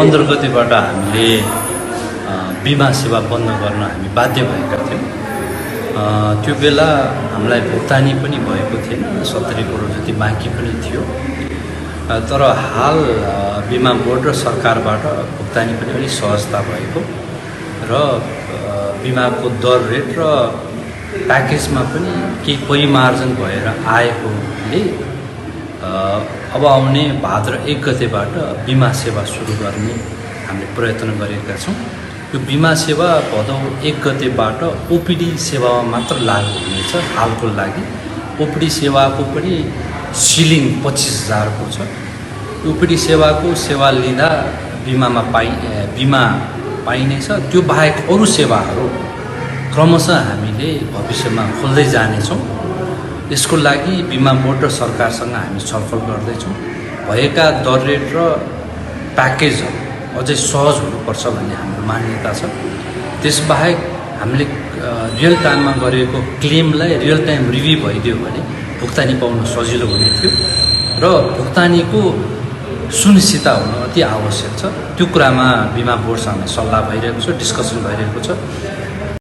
15 गतेबाट हामीले बिमा सेवा बन्द गर्न हामी बाध्य भएका थियौँ। त्यो बेला हामीलाई भुक्तानी पनि भएको थिएन, 70 करोड जति बाँकी पनि थियो। तर हाल बिमा बोर्ड र सरकारबाट भुक्तानी पनि अलिक सहजता भएको र बिमाको दर रेट र प्याकेजमा पनि केही परिमार्जन भएर आएकोले अब आउने भाद्र 1 गतेबाट बिमा सेवा सुरु गर्ने हामीले प्रयत्न गरेका छौँ। यो बिमा सेवा भदौ 1 गतेबाट ओपिडी सेवामा मात्र लागू हुनेछ। हालको लागि ओपिडी सेवाको पनि सिलिङ 25,000 को छ। ओपिडी सेवाको सेवा लिँदा बिमा पाइनेछ। त्यो बाहेक अरू सेवाहरू क्रमशः हामीले भविष्यमा खोल्दै जानेछौँ। यसको लागि बिमा बोर्ड र सरकारसँग हामी छलफल गर्दैछौँ। भएका दर रेट र प्याकेजहरू अझै सहज हुनुपर्छ भन्ने हाम्रो मान्यता छ। त्यसबाहेक हामीले रियल टाइममा गरेको क्लेमलाई रियल टाइम रिभ्यू भइदियो भने भुक्तानी पाउन सजिलो हुने थियो र भुक्तानीको सुनिश्चितता हुन अति आवश्यक छ। त्यो कुरामा बिमा बोर्डसँग सल्लाह भइरहेको छ, डिस्कसन भइरहेको छ।